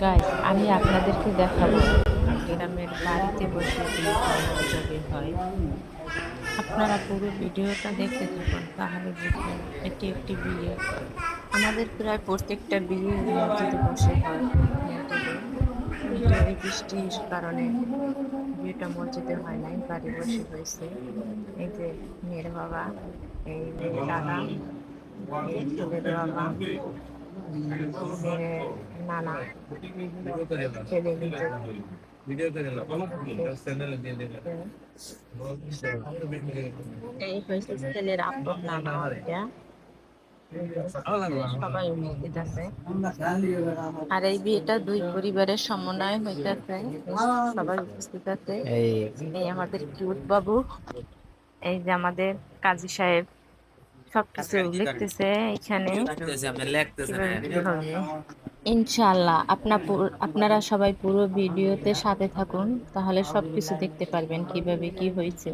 Guys, আমি আপনাদেরকে দেখাবো গ্রামের বাড়িতে বসে বিয়ে কিভাবে হয়। আপনারা পুরো ভিডিওটা দেখতে থাকুন, তাহলে বুঝবেন এটি একটি বিয়ে। আমাদের প্রায় প্রত্যেকটা বিয়ে মসজিদে বসে হয়। মসজিদে কিন্তু এই বৃষ্টির কারণে বিয়েটা মসজিদে হয় নাই, বাড়ি বসে হয়েছে। এই যে মেয়ের বাবা, এই মেয়ের দাদা, এই ছেলের বাবা, মেয়ের নানা, ছেলে নিজে, এই হয়েছে ছেলের আপন নানা। এটা সবাই উপস্থিত আছে। আর এই বিয়েটা দুই পরিবারের সমন্বয় হইতেছে, সবাই উপস্থিত আছে। এই আমাদের কিউট বাবু, এই যে আমাদের কাজী সাহেব সবকিছু লিখতেছে এখানে কিভাবে কি হবে। ইনশাআল্লাহ আপনারা সবাই পুরো ভিডিওতে সাথে থাকুন, তাহলে সবকিছু দেখতে পারবেন কিভাবে কি হয়েছে।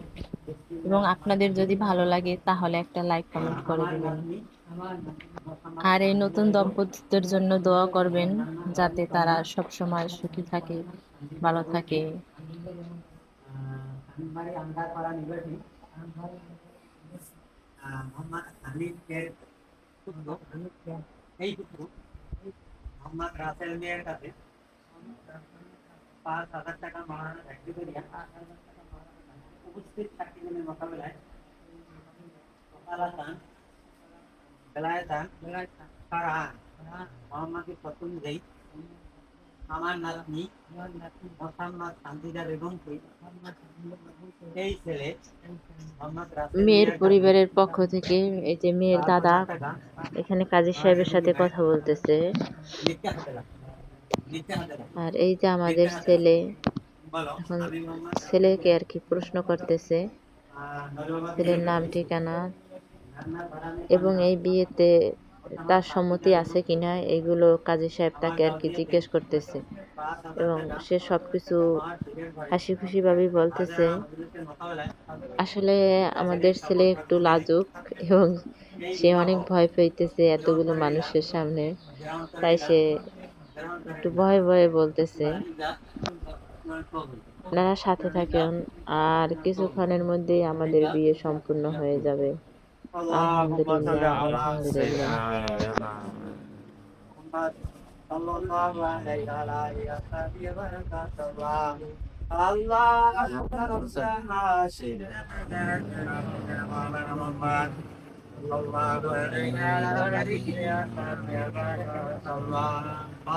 এবং আপনাদের যদি ভালো লাগে তাহলে একটা লাইক কমেন্ট করে দিবেন। আর এই নতুন দম্পতিদের জন্য দোয়া করবেন, যাতে তারা সব সময় সুখী থাকে, ভালো থাকে। মোহাম্মদ রাসেল মিয়ার কাছে 5,000 টাকা মারানা ব্যক্তি করিয়া উপস্থিত সাক্ষীগণের মোকাবেলায় ওকালাতান বেলায়েতান ফারহান মোহাম্মদের প্রথম যেই আমার নাতনি মোহাম্মদ শান্তিদা বেগমকে এই ছেলে মোহাম্মদ রাসেল মেয়ের মিয়ার কাছে পরিবারের পক্ষ থেকে এই যে মেয়ের দাদা 5,000 টাকা এখানে কাজী সাহেবের সাথে কথা বলতেছে। লিখতে হাতে লাগবে লিখতে হাতে লাগবে আর এই যে আমাদের লিখতে হাতে ছেলে লাগবে বলো এখন আমি মোহাম্মদ রাসেল ছেলেকে আর কি প্রশ্ন করতেছে, ছেলের নাম ঠিকানা এবং এই বিয়েতে তার সম্মতি আছে কিনা, এগুলো কাজী সাহেব তাকে আর কি জিজ্ঞেস করতেছে। এবং সে সবকিছু হাসি খুশি ভাবে বলতেছে। আসলে আমাদের ছেলে একটু লাজুক এবং সে অনেক ভয় পাইতেছে এতগুলো মানুষের সামনে, তাই সে একটু ভয়ে ভয়ে বলতেছে। আপনারা সাথে থাকেন, আর কিছুক্ষণের মধ্যেই আমাদের বিয়ে সম্পূর্ণ হয়ে যাবে। আলহামদুলিল্লাহ, আলহামদুলিল্লাহ।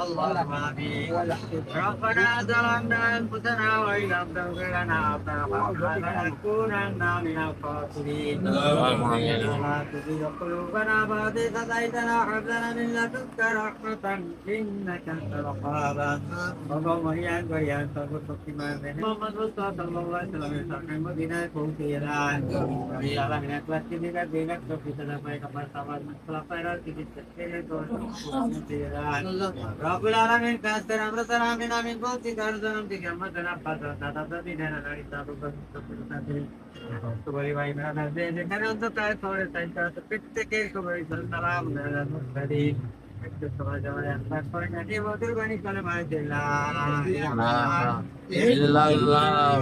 اللهم آمين ربنا ظلمنا أنفسنا وإن لم تغفر لنا لنكونن من الخاسرين لا تزغ قلوبنا بعد إذ هديتنا وهب لنا من لدنك رحمة إنك أنت الوهاب اللهم يا غيان تبتسما محمد رسول صلى الله عليه وسلم sampai Madinah kufiran ya Allah ina kelas ini kan dengan bisa sampai kapan sama pelajaran kita itu kufiran Rabbul alamin kasar amra salamin amin bolti karjanam tiga madana pada tata dina nari tabu तो बड़ी भाई मेरा नजर যেখানে অন্তত তোরে তাইটা তো প্রত্যেকের সবাই সালাম নবী একটু সবাই যাওয়ার একবার করে নাকি মধুর বাণী করে মাইদিল্লাহ ইল্লাল্লাহ